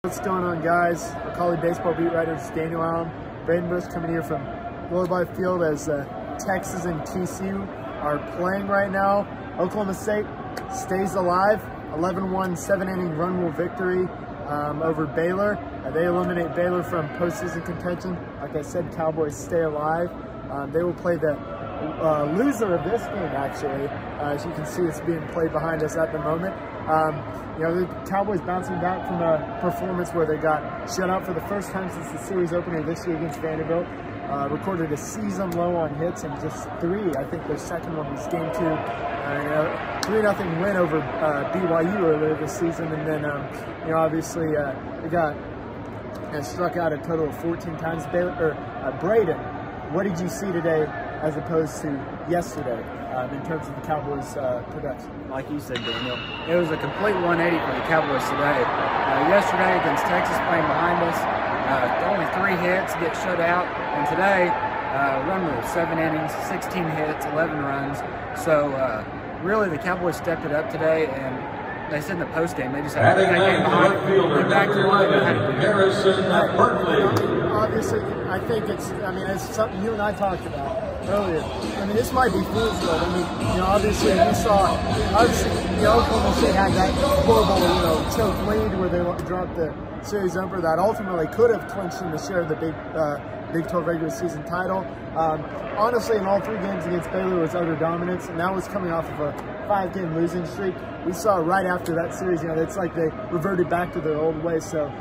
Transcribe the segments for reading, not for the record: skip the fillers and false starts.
What's going on, guys? Macaulay baseball beat writers Daniel Allen, Braden coming here from Globe Life Field as Texas and TCU are playing right now. Oklahoma State stays alive, 11-1 7-inning run rule victory over Baylor. They eliminate Baylor from postseason contention. Like I said, Cowboys stay alive. They will play the loser of this game, actually. As you can see, it's being played behind us at the moment. You know, the Cowboys bouncing back from a performance where they got shut out for the first time since the series opener this year against Vanderbilt. Recorded a season low on hits and just 3. I think their second one was game 2. 3-0 win over BYU earlier this season, and then you know, obviously they got struck out a total of 14 times. Braden, what did you see today as opposed to yesterday in terms of the Cowboys' production? Like you said, Daniel, it was a complete 180 for the Cowboys today. Yesterday against Texas, playing behind us, only 3 hits, get shut out, and today, run rule, 7 innings, 16 hits, 11 runs. So really, the Cowboys stepped it up today, and they said in the postgame they just had to take that game behind. They're back to what they had to do. Obviously, I think it's something you and I talked about earlier. I mean, this might be fool's gold. I mean, you know, obviously we saw, Oklahoma State had that horrible, choke lead where they dropped the series opener that ultimately could have clinched them to share the Big 12 regular season title. Honestly, in all 3 games against Baylor was utter dominance, and that was coming off of a 5-game losing streak. We saw right after that series, it's like they reverted back to their old ways. So,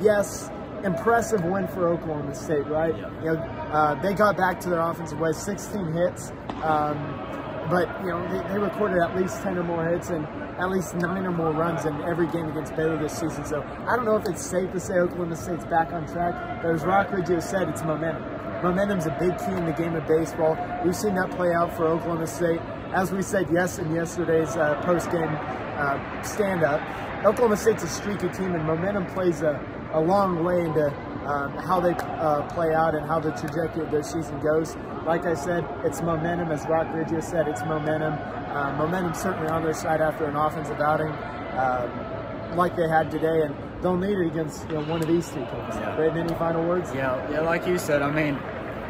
yes, impressive win for Oklahoma State, right? Yeah. They got back to their offensive ways, 16 hits, but they recorded at least 10 or more hits and at least 9 or more runs in every game against Baylor this season. So I don't know if it's safe to say Oklahoma State's back on track, but as Rockridge has said, it's momentum. Momentum's a big key in the game of baseball. We've seen that play out for Oklahoma State. As we said in yesterday's post-game stand-up, Oklahoma State's a streaky team, and momentum plays a long way into how they play out and how the trajectory of their season goes. Like I said, it's momentum. As Rockridge has said, it's momentum. Momentum certainly on their side after an offensive outing like they had today, and they'll need it against one of these 2 teams. Yeah. Braden, any final words? Yeah, like you said, I mean,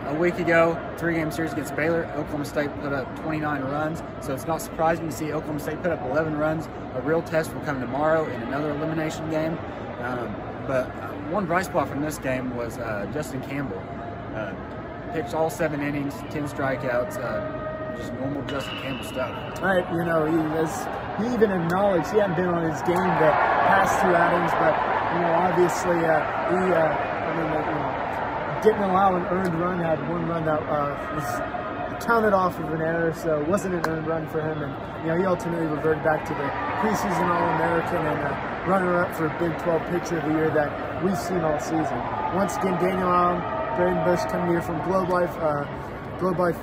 a week ago, 3-game series against Baylor, Oklahoma State put up 29 runs, so it's not surprising to see Oklahoma State put up 11 runs. A real test will come tomorrow in another elimination game. But one bright spot from this game was Justin Campbell. Pitched all 7 innings, 10 strikeouts, just normal Justin Campbell stuff. Right, he even acknowledged he hadn't been on his game the past 2 outings, but obviously didn't allow an earned run. Had 1 run that was counted off of an error, so it wasn't an earned run for him. And he ultimately reverted back to the preseason All-American and runner-up for Big 12 Pitcher of the Year that we've seen all season. Once again, Daniel Allen, Braden coming here from Globe Life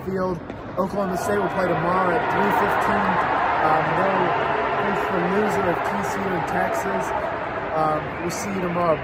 Field. Oklahoma State will play tomorrow at 3:15. They'll face the loser of TCU and Texas. We'll see you tomorrow.